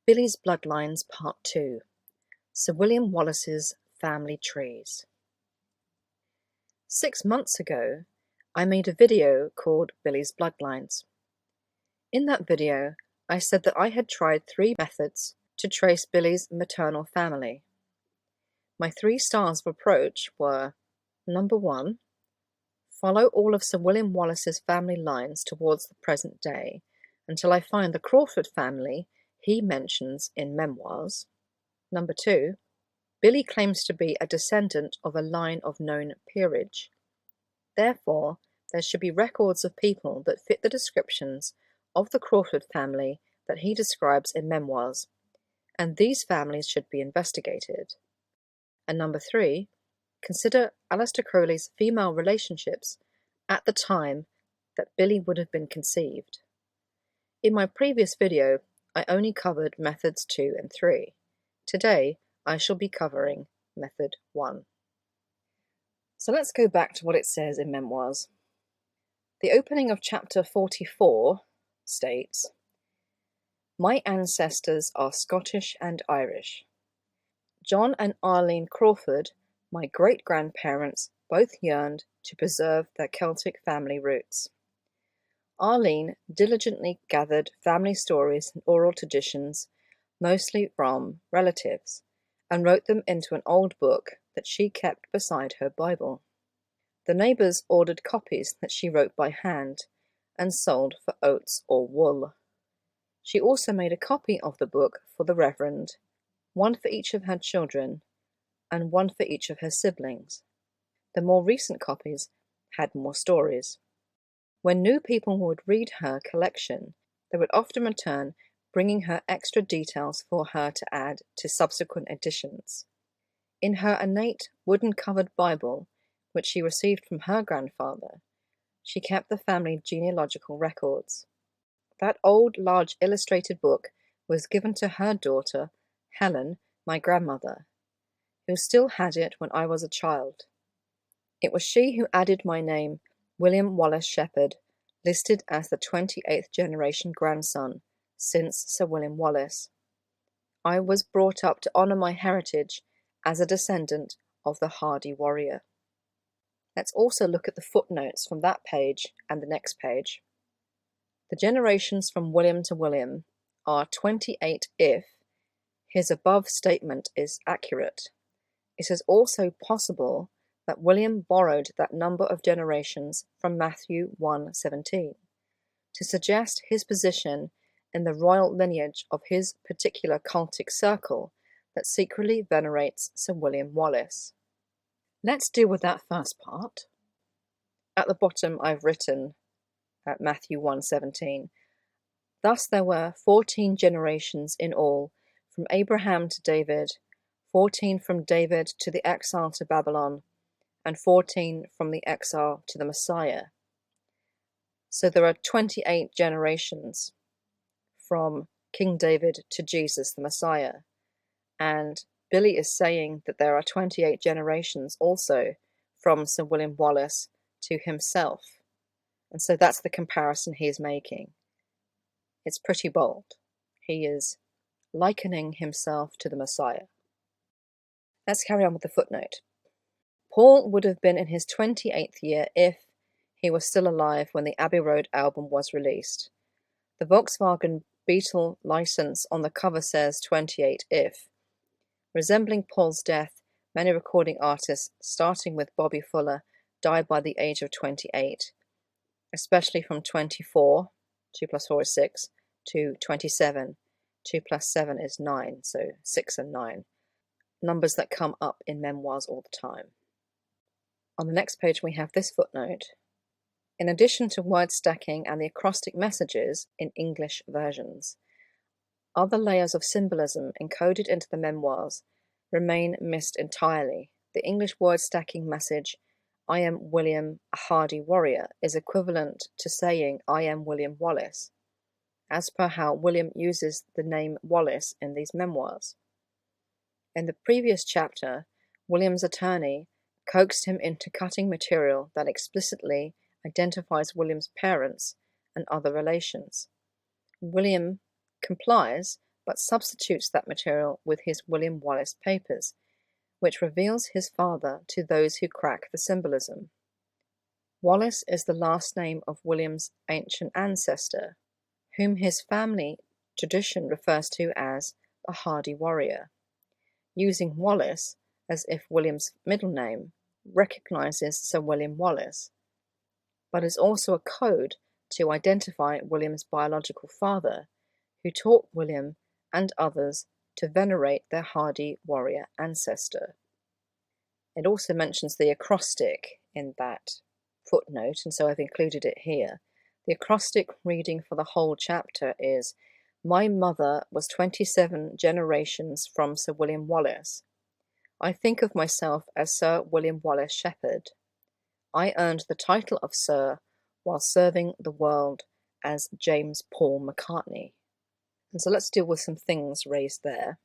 Billy's Bloodlines Part 2 Sir William Wallace's Family Trees. 6 months ago, I made a video called Billy's Bloodlines. In that video, I said that I had tried 3 methods to trace Billy's maternal family. My 3 stars of approach were: number 1, follow all of Sir William Wallace's family lines towards the present day until I find the Crawford family he mentions in Memoirs. Number 2, Billy claims to be a descendant of a line of known peerage. Therefore, there should be records of people that fit the descriptions of the Crawford family that he describes in Memoirs, and these families should be investigated. And number 3, consider Aleister Crowley's female relationships at the time that Billy would have been conceived. In my previous video, I only covered methods 2 and 3. Today, I shall be covering method 1. So let's go back to what it says in Memoirs. The opening of chapter 44 states, "My ancestors are Scottish and Irish. John and Arlene Crawford, my great-grandparents, both yearned to preserve their Celtic family roots. Arlene diligently gathered family stories and oral traditions, mostly from relatives, and wrote them into an old book that she kept beside her Bible. The neighbours ordered copies that she wrote by hand and sold for oats or wool. She also made a copy of the book for the Reverend, one for each of her children, and one for each of her siblings. The more recent copies had more stories. When new people would read her collection, they would often return bringing her extra details for her to add to subsequent editions. In her innate wooden-covered Bible, which she received from her grandfather, she kept the family genealogical records. That old, large illustrated book was given to her daughter, Helen, my grandmother, who still had it when I was a child. It was she who added my name, William Wallace Shepherd, listed as the 28th generation grandson since Sir William Wallace. I was brought up to honour my heritage as a descendant of the hardy warrior." Let's also look at the footnotes from that page and the next page. The generations from William to William are 28 if his above statement is accurate. It is also possible that William borrowed that number of generations from Matthew 1:17 to suggest his position in the royal lineage of his particular cultic circle that secretly venerates Sir William Wallace. Let's deal with that first part. At the bottom I've written at Matthew 1:17, "Thus there were 14 generations in all, from Abraham to David, 14 from David to the exile to Babylon, and 14 from the exile to the Messiah." So there are 28 generations from King David to Jesus the Messiah. And Billy is saying that there are 28 generations also from Sir William Wallace to himself. And so that's the comparison he is making. It's pretty bold. He is likening himself to the Messiah. Let's carry on with the footnote. Paul would have been in his 28th year if he was still alive when the Abbey Road album was released. The Volkswagen Beetle license on the cover says 28 if. Resembling Paul's death, many recording artists, starting with Bobby Fuller, died by the age of 28, especially from 24, 2 plus 4 is 6, to 27, 2 plus 7 is 9, so 6 and 9, numbers that come up in Memoirs all the time. On the next page we have this footnote. In addition to word stacking and the acrostic messages in English versions, other layers of symbolism encoded into the Memoirs remain missed entirely. The English word stacking message, "I am William, a hardy warrior," is equivalent to saying, "I am William Wallace," as per how William uses the name Wallace in these Memoirs. In the previous chapter, William's attorney coaxed him into cutting material that explicitly identifies William's parents and other relations. William complies but substitutes that material with his William Wallace papers, which reveals his father to those who crack the symbolism. Wallace is the last name of William's ancient ancestor, whom his family tradition refers to as a hardy warrior. Using Wallace as if William's middle name recognizes Sir William Wallace, but is also a code to identify William's biological father, who taught William and others to venerate their hardy warrior ancestor. It also mentions the acrostic in that footnote, and so I've included it here. The acrostic reading for the whole chapter is, "My mother was 27 generations from Sir William Wallace. I think of myself as Sir William Wallace Shepherd. I earned the title of Sir while serving the world as James Paul McCartney." And so let's deal with some things raised there.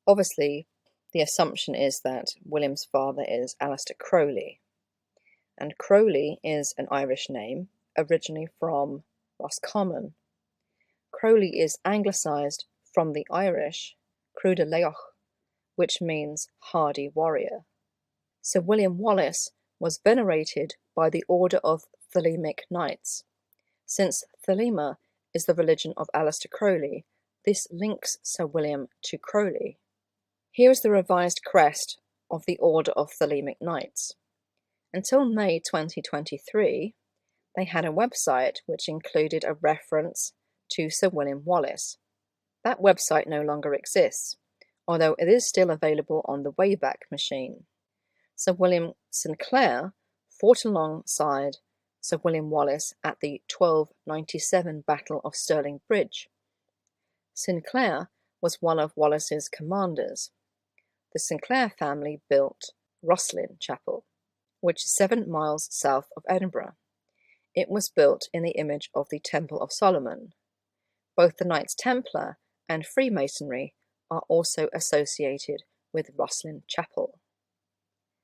Obviously, the assumption is that William's father is Alistair Crowley. And Crowley is an Irish name, originally from Roscommon. Crowley is anglicised from the Irish Cruda Leoch, which means hardy warrior. Sir William Wallace was venerated by the Order of Thelemic Knights. Since Thelema is the religion of Alistair Crowley, this links Sir William to Crowley. Here is the revised crest of the Order of Thelemic Knights. Until May 2023, they had a website which included a reference to Sir William Wallace. That website no longer exists, although it is still available on the Wayback Machine. Sir William Sinclair fought alongside Sir William Wallace at the 1297 Battle of Stirling Bridge. Sinclair was one of Wallace's commanders. The Sinclair family built Roslin Chapel, which is 7 miles south of Edinburgh. It was built in the image of the Temple of Solomon. Both the Knights Templar and Freemasonry are also associated with Roslin Chapel.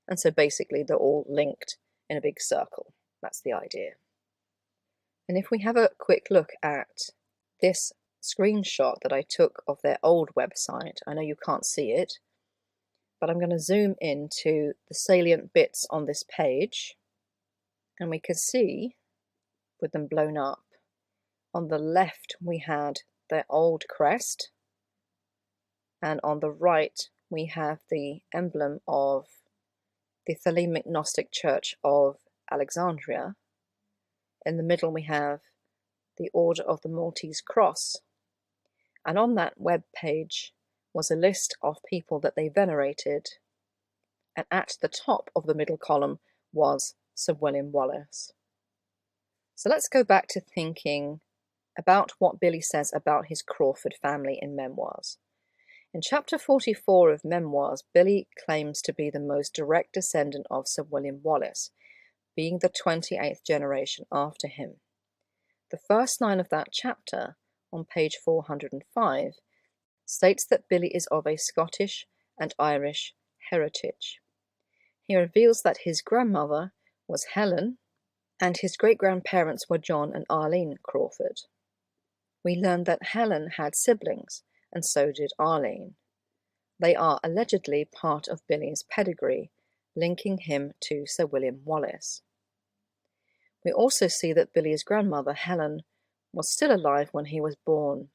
And so basically they're all linked in a big circle. That's the idea. And if we have a quick look at this screenshot that I took of their old website, I know you can't see it, but I'm going to zoom into the salient bits on this page, and we can see, with them blown up, on the left we had their old crest, and on the right we have the emblem of the Thelemic Gnostic Church of Alexandria. In the middle we have the Order of the Maltese Cross, and on that web page was a list of people that they venerated, and at the top of the middle column was Sir William Wallace. So let's go back to thinking about what Billy says about his Crawford family in Memoirs. In chapter 44 of Memoirs, Billy claims to be the most direct descendant of Sir William Wallace, being the 28th generation after him. The first line of that chapter, on page 405, states that Billy is of a Scottish and Irish heritage. He reveals that his grandmother was Helen, and his great-grandparents were John and Arlene Crawford. We learn that Helen had siblings, and so did Arlene. They are allegedly part of Billy's pedigree, linking him to Sir William Wallace. We also see that Billy's grandmother, Helen, was still alive when he was born.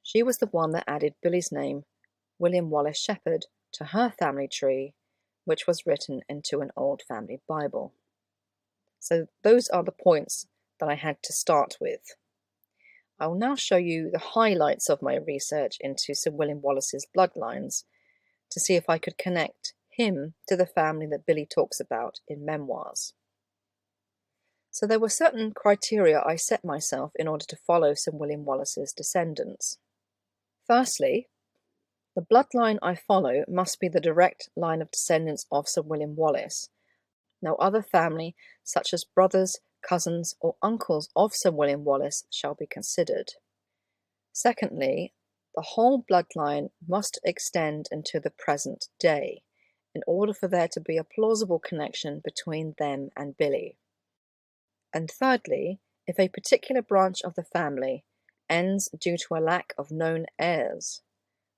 She was the one that added Billy's name, William Wallace Shepherd, to her family tree, which was written into an old family Bible. So those are the points that I had to start with. I will now show you the highlights of my research into Sir William Wallace's bloodlines to see if I could connect him to the family that Billy talks about in Memoirs. So there were certain criteria I set myself in order to follow Sir William Wallace's descendants. Firstly, the bloodline I follow must be the direct line of descendants of Sir William Wallace. No other family, such as brothers, cousins, or uncles of Sir William Wallace, shall be considered. Secondly, the whole bloodline must extend into the present day, in order for there to be a plausible connection between them and Billy. And thirdly, if a particular branch of the family, ends due to a lack of known heirs.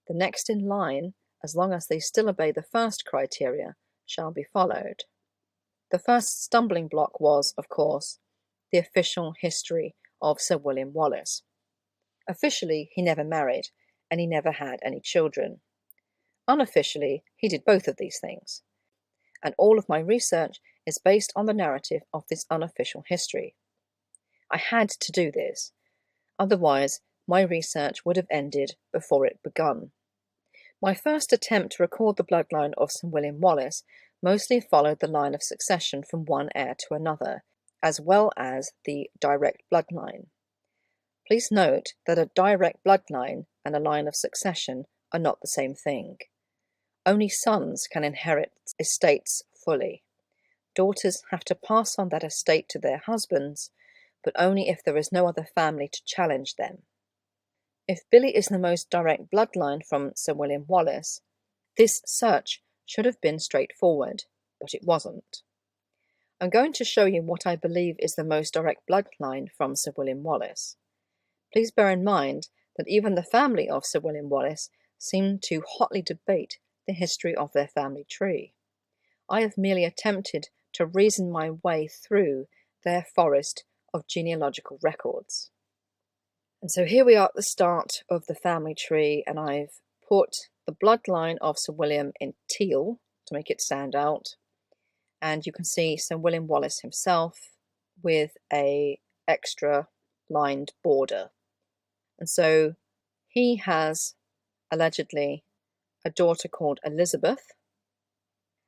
The next in line, as long as they still obey the first criteria, shall be followed. The first stumbling block was, of course, the official history of Sir William Wallace. Officially, he never married, and he never had any children. Unofficially, he did both of these things. And all of my research is based on the narrative of this unofficial history. I had to do this, otherwise my research would have ended before it begun. My first attempt to record the bloodline of Sir William Wallace mostly followed the line of succession from one heir to another, as well as the direct bloodline. Please note that a direct bloodline and a line of succession are not the same thing. Only sons can inherit estates fully. Daughters have to pass on that estate to their husbands, but only if there is no other family to challenge them. If Billy is the most direct bloodline from Sir William Wallace, this search should have been straightforward, but it wasn't. I'm going to show you what I believe is the most direct bloodline from Sir William Wallace. Please bear in mind that even the family of Sir William Wallace seem to hotly debate the history of their family tree. I have merely attempted to reason my way through their forest of genealogical records. And so here we are at the start of the family tree, and I've put the bloodline of Sir William in teal to make it stand out. And you can see Sir William Wallace himself with an extra lined border. And so he has allegedly a daughter called Elizabeth,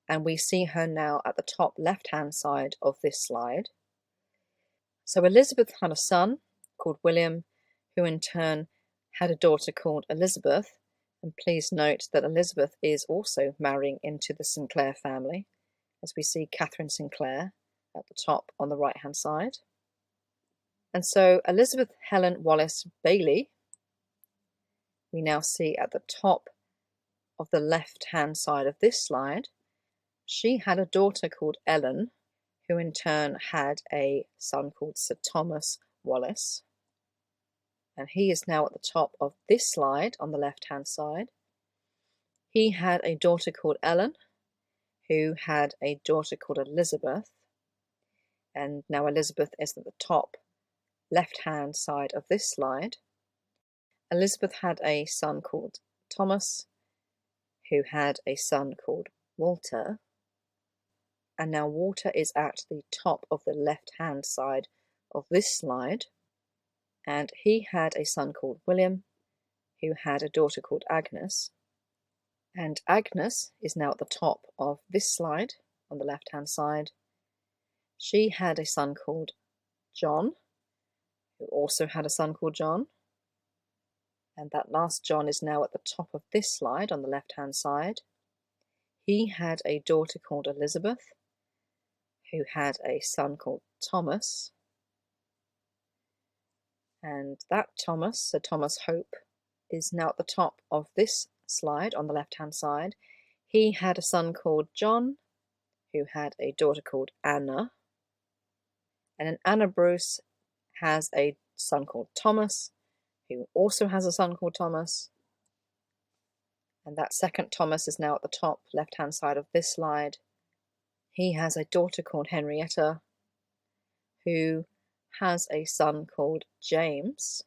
and we see her now at the top left-hand side of this slide. So Elizabeth had a son called William, who in turn had a daughter called Elizabeth, and please note that Elizabeth is also marrying into the Sinclair family, as we see Catherine Sinclair at the top on the right-hand side. And so Elizabeth Helen Wallace Bailey, we now see at the top of the left-hand side of this slide. She had a daughter called Ellen, who in turn had a son called Sir Thomas Wallace. And he is now at the top of this slide on the left-hand side. He had a daughter called Ellen, who had a daughter called Elizabeth. And now Elizabeth is at the top left-hand side of this slide. Elizabeth had a son called Thomas, who had a son called Walter. And now Walter is at the top of the left-hand side of this slide. And he had a son called William, who had a daughter called Agnes. And Agnes is now at the top of this slide on the left-hand side. She had a son called John, who also had a son called John. And that last John is now at the top of this slide on the left-hand side. He had a daughter called Elizabeth, who had a son called Thomas. And that Thomas, Sir Thomas Hope, is now at the top of this slide on the left-hand side. He had a son called John, who had a daughter called Anna. And then Anna Bruce has a son called Thomas, who also has a son called Thomas. And that second Thomas is now at the top left-hand side of this slide. He has a daughter called Henrietta, who has a son called James.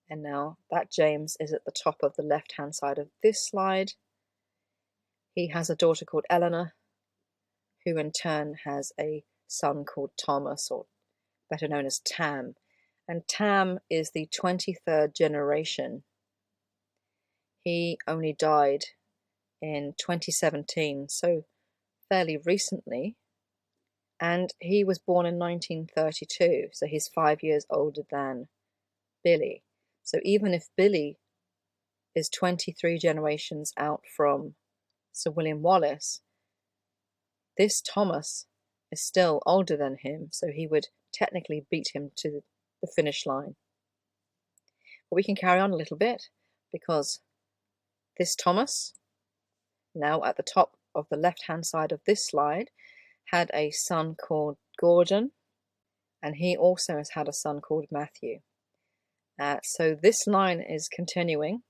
And now that James is at the top of the left-hand side of this slide. He has a daughter called Eleanor, who in turn has a son called Thomas, or better known as Tam. And Tam is the 23rd generation. He only died in 2017, so fairly recently. And he was born in 1932, so he's 5 years older than Billy. So even if Billy is 23 generations out from Sir William Wallace, this Thomas is still older than him, so he would technically beat him to the finish line. But we can carry on a little bit, because this Thomas, now at the top of the left-hand side of this slide, had a son called Gordon, and he also has had a son called Matthew. So this line is continuing,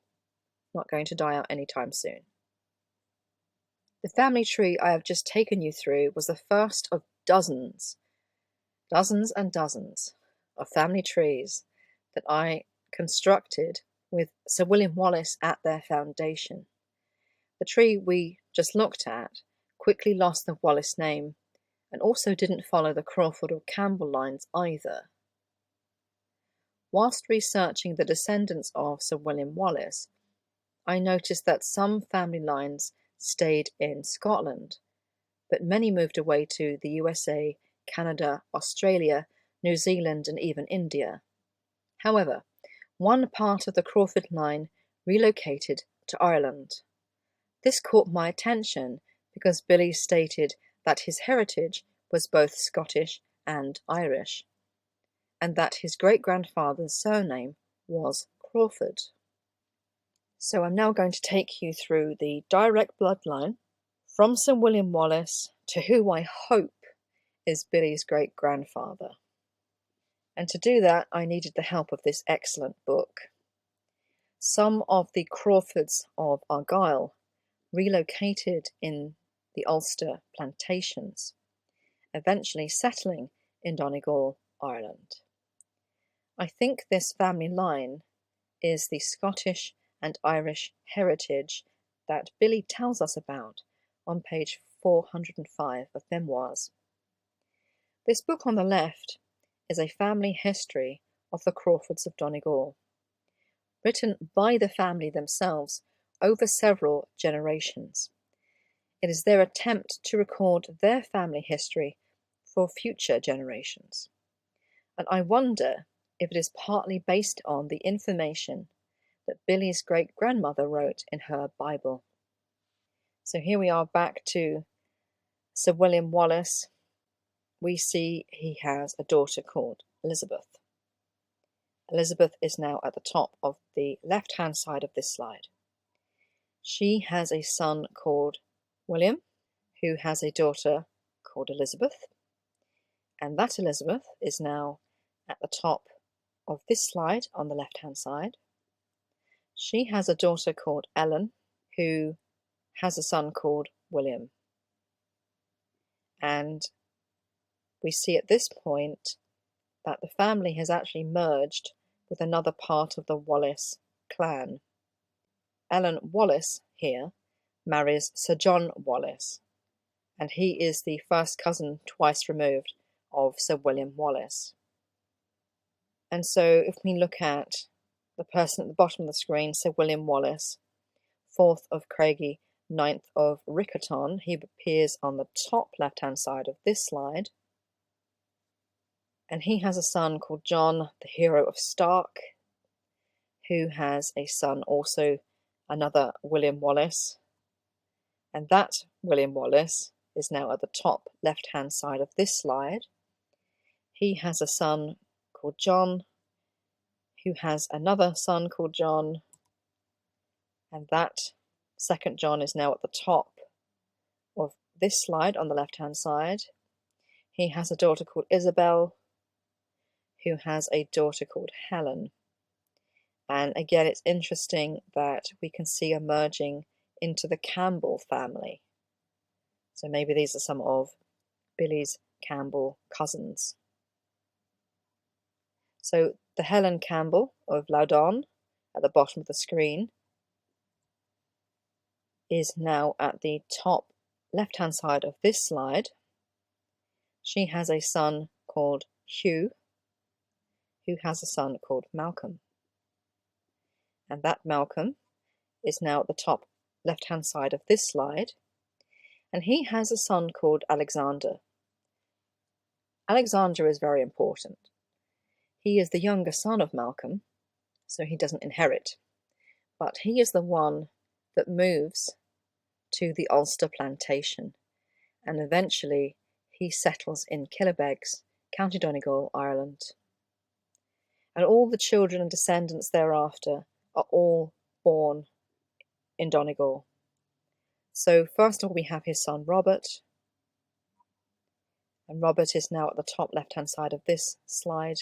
not going to die out anytime soon. The family tree I have just taken you through was the first of dozens and dozens of family trees that I constructed with Sir William Wallace at their foundation. The tree we just looked at quickly lost the Wallace name and also didn't follow the Crawford or Campbell lines either. Whilst researching the descendants of Sir William Wallace, I noticed that some family lines stayed in Scotland, but many moved away to the USA, Canada, Australia, New Zealand, and even India. However, one part of the Crawford line relocated to Ireland. This caught my attention because Billy stated that his heritage was both Scottish and Irish, and that his great-grandfather's surname was Crawford. So I'm now going to take you through the direct bloodline from Sir William Wallace to who I hope is Billy's great-grandfather. And to do that, I needed the help of this excellent book. Some of the Crawfords of Argyll relocated in the Ulster plantations, eventually settling in Donegal, Ireland. I think this family line is the Scottish and Irish heritage that Billy tells us about on page 405 of Memoirs. This book on the left is a family history of the Crawfords of Donegal, written by the family themselves over several generations. It is their attempt to record their family history for future generations. And I wonder if it is partly based on the information that Billy's great-grandmother wrote in her Bible. So here we are back to Sir William Wallace. We see he has a daughter called Elizabeth. Elizabeth is now at the top of the left-hand side of this slide. She has a son called William, who has a daughter called Elizabeth, and that Elizabeth is now at the top of this slide on the left-hand side. She has a daughter called Ellen, who has a son called William. And we see at this point that the family has actually merged with another part of the Wallace clan. Ellen Wallace here marries Sir John Wallace, and he is the first cousin twice removed of Sir William Wallace. And so if we look at the person at the bottom of the screen, Sir William Wallace, 4th of Craigie, 9th of Riccarton, he appears on the top left-hand side of this slide. And he has a son called John, the hero of Stark, who has a son also, another William Wallace. And that William Wallace is now at the top left-hand side of this slide. He has a son called John, who has another son called John, and that second John is now at the top of this slide on the left-hand side. He has a daughter called Isabel, who has a daughter called Helen. And again, it's interesting that we can see emerging into the Campbell family. So maybe these are some of Billy's Campbell cousins. So the Helen Campbell of Loudon at the bottom of the screen is now at the top left-hand side of this slide. She has a son called Hugh, who has a son called Malcolm. And that Malcolm is now at the top left-hand side of this slide. And he has a son called Alexander. Alexander is very important. He is the younger son of Malcolm, so he doesn't inherit. But he is the one that moves to the Ulster plantation, and eventually he settles in Killybegs, County Donegal, Ireland. And all the children and descendants thereafter are all born in Donegal. So first of all we have his son Robert, and Robert is now at the top left-hand side of this slide.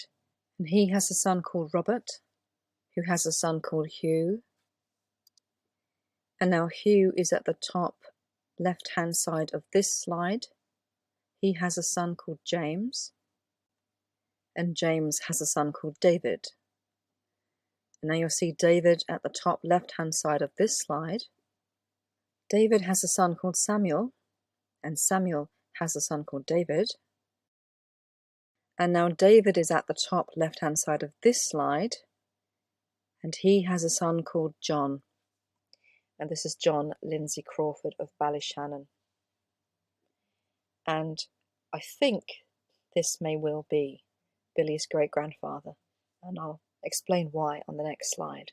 And he has a son called Robert, who has a son called Hugh. And now Hugh is at the top left-hand side of this slide. He has a son called James. And James has a son called David. And now you'll see David at the top left-hand side of this slide. David has a son called Samuel, and Samuel has a son called David. And now David is at the top left-hand side of this slide, and he has a son called John. And this is John Lindsay Crawford of Ballyshannon. And I think this may well be Billy's great-grandfather, and I'll explain why on the next slide.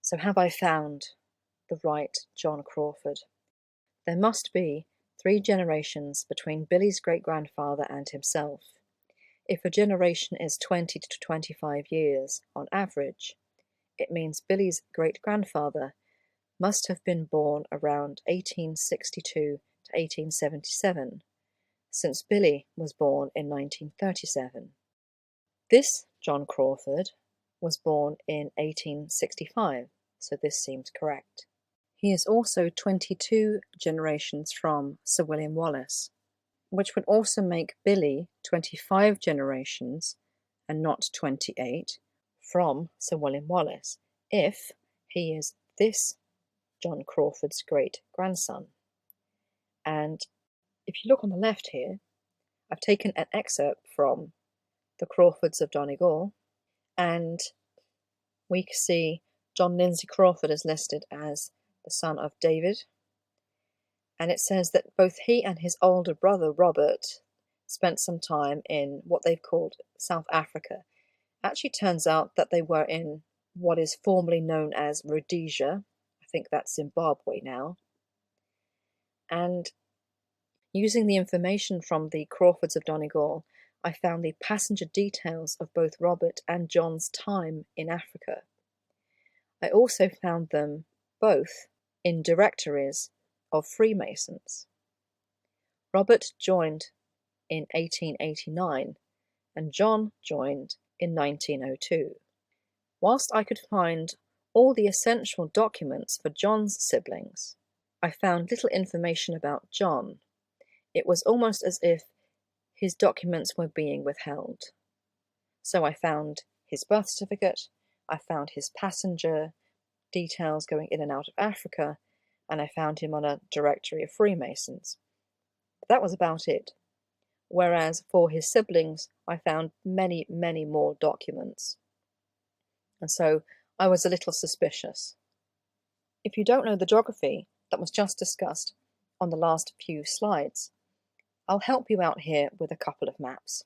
So have I found the right John Crawford? There must be 3 generations between Billy's great-grandfather and himself. If a generation is 20 to 25 years on average, it means Billy's great-grandfather must have been born around 1862 to 1877, since Billy was born in 1937. This John Crawford was born in 1865, so this seems correct. He is also 22 generations from Sir William Wallace, which would also make Billy 25 generations, and not 28, from Sir William Wallace, if he is this John Crawford's great-grandson. And if you look on the left here, I've taken an excerpt from the Crawfords of Donegal, and we can see John Lindsay Crawford is listed as the son of David, and it says that both he and his older brother Robert spent some time in what they've called South Africa. Actually turns out that they were in what is formerly known as Rhodesia. I think that's Zimbabwe now. And using the information from the Crawfords of Donegal, I found the passenger details of both Robert and John's time in Africa. I also found them both in directories of Freemasons. Robert joined in 1889 and John joined in 1902. Whilst I could find all the essential documents for John's siblings, I found little information about John. It was almost as if his documents were being withheld. So I found his birth certificate, I found his passenger details going in and out of Africa, and I found him on a directory of Freemasons. But that was about it. Whereas for his siblings, I found many, many more documents. And so I was a little suspicious. If you don't know the geography that was just discussed on the last few slides, I'll help you out here with a couple of maps.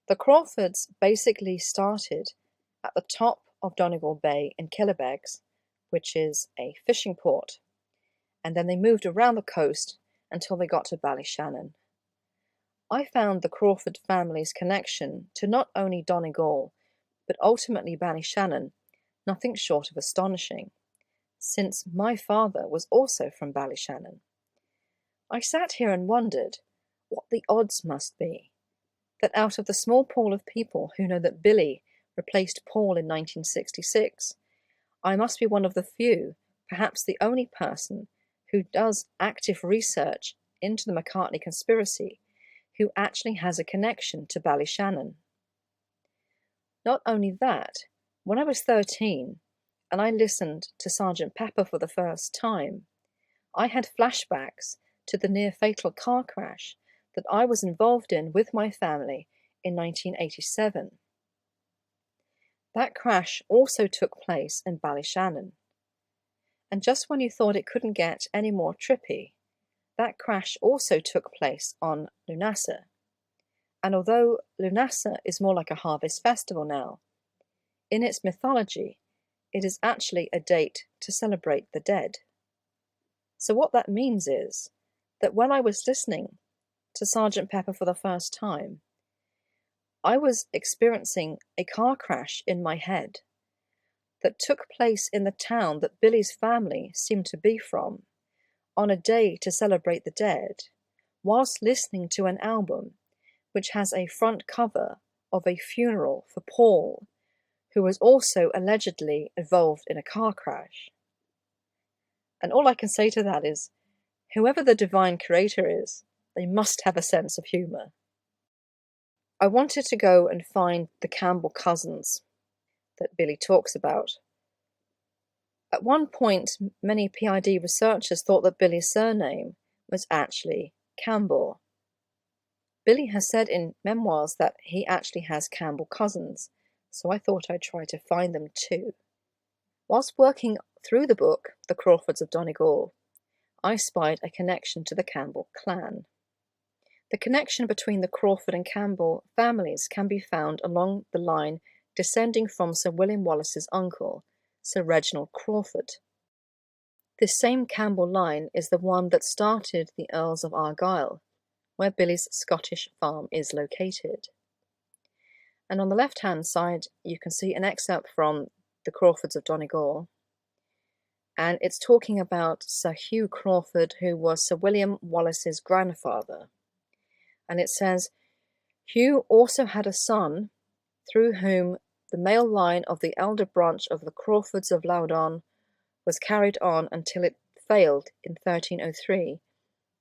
The Crawfords basically started at the top of Donegal Bay in Killybegs, which is a fishing port, and then they moved around the coast until they got to Ballyshannon. I found the Crawford family's connection to not only Donegal, but ultimately Ballyshannon, nothing short of astonishing, since my father was also from Ballyshannon. I sat here and wondered what the odds must be that out of the small pool of people who know that Billy replaced Paul in 1966, I must be one of the few, perhaps the only person, who does active research into the McCartney conspiracy, who actually has a connection to Ballyshannon. Not only that, when I was 13 and I listened to Sergeant Pepper for the first time, I had flashbacks to the near-fatal car crash that I was involved in with my family in 1987. That crash also took place in Ballyshannon. And just when you thought it couldn't get any more trippy, that crash also took place on Lunasa. And although Lunasa is more like a harvest festival now, in its mythology, it is actually a date to celebrate the dead. So what that means is that when I was listening to Sergeant Pepper for the first time, I was experiencing a car crash in my head that took place in the town that Billy's family seemed to be from, on a day to celebrate the dead, whilst listening to an album which has a front cover of a funeral for Paul, who was also allegedly involved in a car crash. And all I can say to that is, whoever the divine creator is, they must have a sense of humour. I wanted to go and find the Campbell cousins that Billy talks about. At one point, many PID researchers thought that Billy's surname was actually Campbell. Billy has said in Memoirs that he actually has Campbell cousins, so I thought I'd try to find them too. Whilst working through the book, The Crawfords of Donegal, I spied a connection to the Campbell clan. The connection between the Crawford and Campbell families can be found along the line descending from Sir William Wallace's uncle, Sir Reginald Crawford. This same Campbell line is the one that started the Earls of Argyll, where Billy's Scottish farm is located. And on the left-hand side, you can see an excerpt from The Crawfords of Donegal, and it's talking about Sir Hugh Crawford, who was Sir William Wallace's grandfather. And it says, Hugh also had a son, through whom the male line of the elder branch of the Crawfords of Loudon was carried on until it failed in 1303,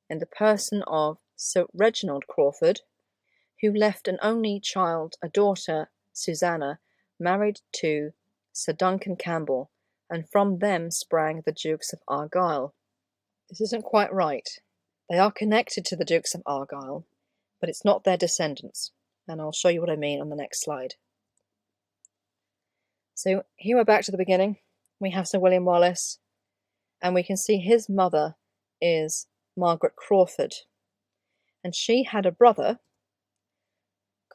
in the person of Sir Reginald Crawford, who left an only child, a daughter, Susanna, married to Sir Duncan Campbell, and from them sprang the Dukes of Argyll. This isn't quite right. They are connected to the Dukes of Argyll, but it's not their descendants, and I'll show you what I mean on the next slide. So here we're back to the beginning. We have Sir William Wallace, and we can see his mother is Margaret Crawford, and she had a brother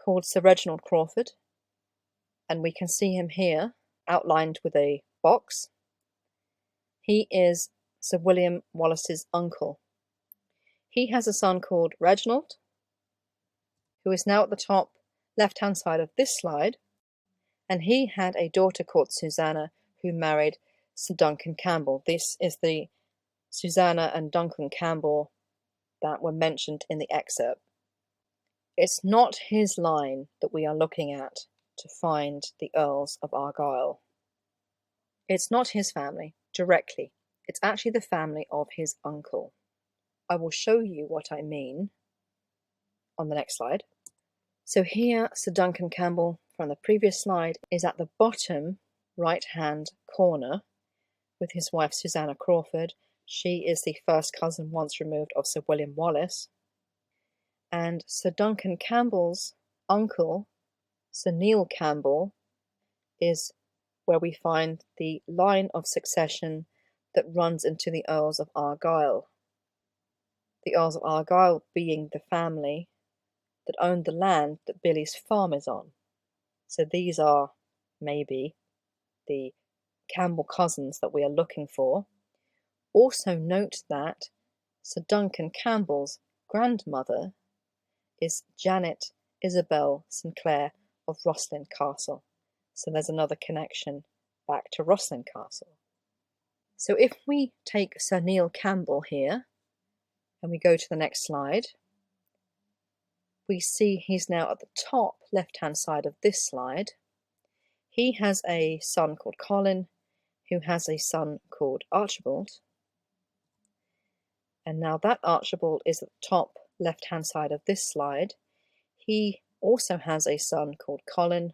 called Sir Reginald Crawford, and we can see him here outlined with a box. He is Sir William Wallace's uncle. He has a son called Reginald, who is now at the top left-hand side of this slide, and he had a daughter called Susanna, who married Sir Duncan Campbell. This is the Susanna and Duncan Campbell that were mentioned in the excerpt. It's not his line that we are looking at to find the Earls of Argyll. It's not his family directly. It's actually the family of his uncle. I will show you what I mean on the next slide. So here, Sir Duncan Campbell from the previous slide is at the bottom right-hand corner with his wife Susanna Crawford. She is the first cousin once removed of Sir William Wallace. And Sir Duncan Campbell's uncle, Sir Neil Campbell, is where we find the line of succession that runs into the Earls of Argyll. The Earls of Argyll being the family that owned the land that Billy's farm is on. So these are maybe the Campbell cousins that we are looking for. Also note that Sir Duncan Campbell's grandmother is Janet Isabel Sinclair of Rosslyn Castle. So there's another connection back to Rosslyn Castle. So if we take Sir Neil Campbell here, and we go to the next slide, we see he's now at the top left-hand side of this slide. He has a son called Colin, who has a son called Archibald. And now that Archibald is at the top left-hand side of this slide. He also has a son called Colin,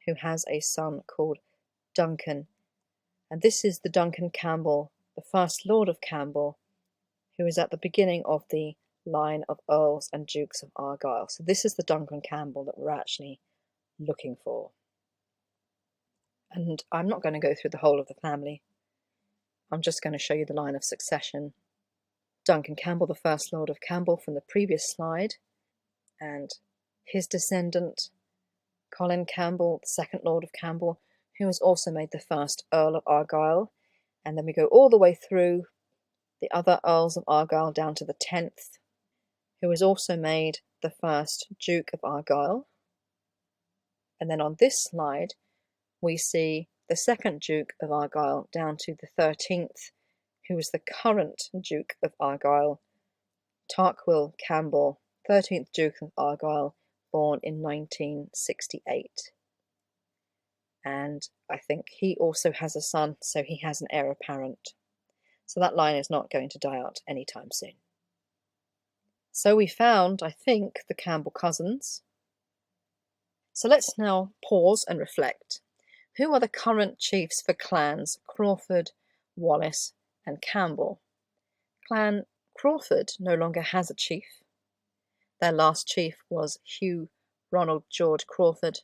who has a son called Duncan. And this is the Duncan Campbell, the first Lord of Campbell, who is at the beginning of the line of Earls and Dukes of Argyll. So this is the Duncan Campbell that we're actually looking for. And I'm not going to go through the whole of the family. I'm just going to show you the line of succession. Duncan Campbell, the first Lord of Campbell from the previous slide, and his descendant, Colin Campbell, the second Lord of Campbell, who was also made the first Earl of Argyll. And then we go all the way through the other Earls of Argyll down to the 10th, who was also made the first Duke of Argyll. And then on this slide, we see the second Duke of Argyll down to the 13th, who is the current Duke of Argyll, Tarquil Campbell, 13th Duke of Argyll, born in 1968. and I think he also has a son, so he has an heir apparent. So that line is not going to die out anytime soon. So we found, I think, the Campbell cousins. So let's now pause and reflect. Who are the current chiefs for clans Crawford, Wallace and Campbell? Clan Crawford no longer has a chief. Their last chief was Hugh Ronald George Crawford,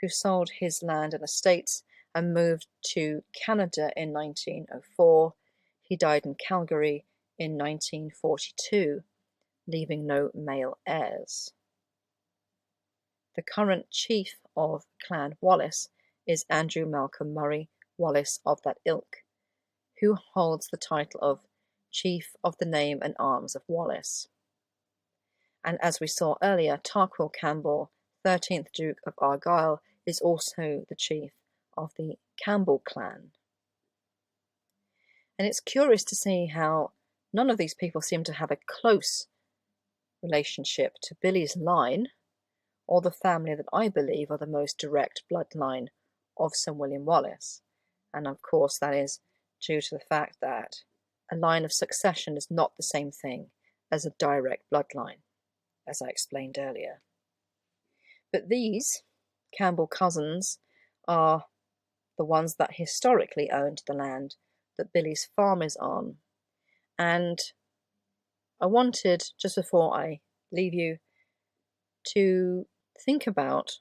who sold his land and estates and moved to Canada in 1904. He died in Calgary in 1942, leaving no male heirs. The current chief of Clan Wallace is Andrew Malcolm Murray Wallace of that ilk, who holds the title of Chief of the Name and Arms of Wallace. And as we saw earlier, Tarquil Campbell, 13th Duke of Argyll, is also the chief of the Campbell clan. And it's curious to see how none of these people seem to have a close relationship to Billy's line, or the family that I believe are the most direct bloodline of Sir William Wallace. And of course that is due to the fact that a line of succession is not the same thing as a direct bloodline, as I explained earlier. But these Campbell cousins are the ones that historically owned the land that Billy's farm is on. And I wanted, just before I leave you, to think about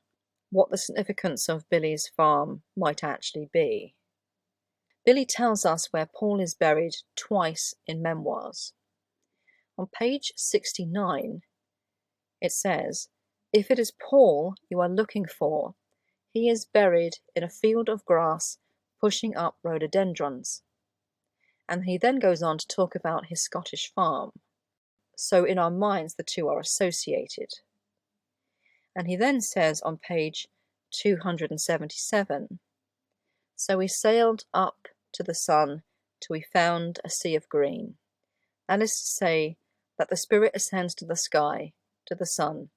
what the significance of Billy's farm might actually be. Billy tells us where Paul is buried twice in Memoirs. On page 69, it says, "If it is Paul you are looking for, he is buried in a field of grass pushing up rhododendrons." And he then goes on to talk about his Scottish farm. So in our minds, the two are associated. And he then says on page 277, "So we sailed up to the sun till we found a sea of green." That is to say that the spirit ascends to the sky, to the sun,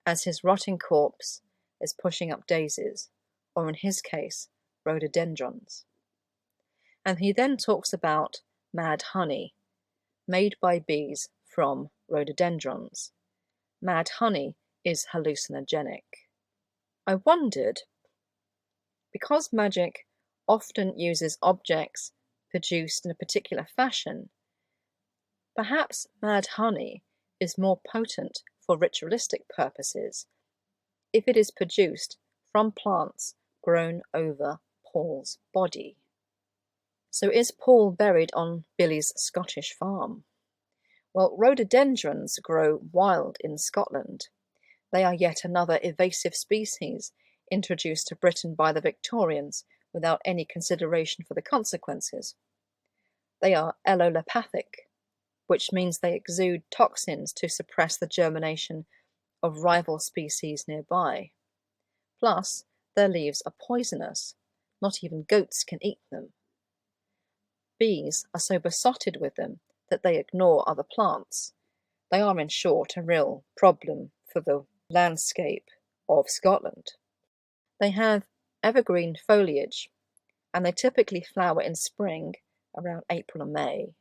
as his rotting corpse is pushing up daisies, or in his case, rhododendrons. And he then talks about mad honey, made by bees from rhododendrons. Mad honey is hallucinogenic. I wondered, because magic often uses objects produced in a particular fashion, perhaps mad honey is more potent for ritualistic purposes if it is produced from plants grown over Paul's body. So is Paul buried on Billy's Scottish farm? Well, rhododendrons grow wild in Scotland. They are yet another invasive species introduced to Britain by the Victorians without any consideration for the consequences. They are allelopathic, which means they exude toxins to suppress the germination of rival species nearby. Plus, their leaves are poisonous. Not even goats can eat them. Bees are so besotted with them that they ignore other plants. They are, in short, a real problem for the landscape of Scotland. They have evergreen foliage, and they typically flower in spring around April or May.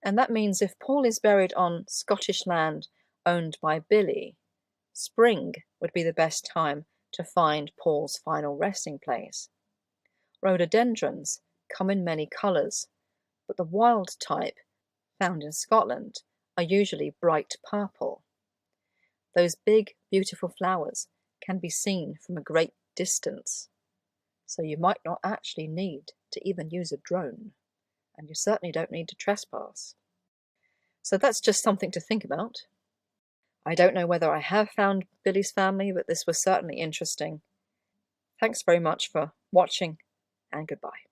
And that means if Paul is buried on Scottish land owned by Billy, spring would be the best time to find Paul's final resting place. Rhododendrons come in many colours, but the wild type found in Scotland are usually bright purple. Those big, beautiful flowers can be seen from a great distance, so you might not actually need to even use a drone, and you certainly don't need to trespass. So that's just something to think about. I don't know whether I have found Billy's family, but this was certainly interesting. Thanks very much for watching, and goodbye.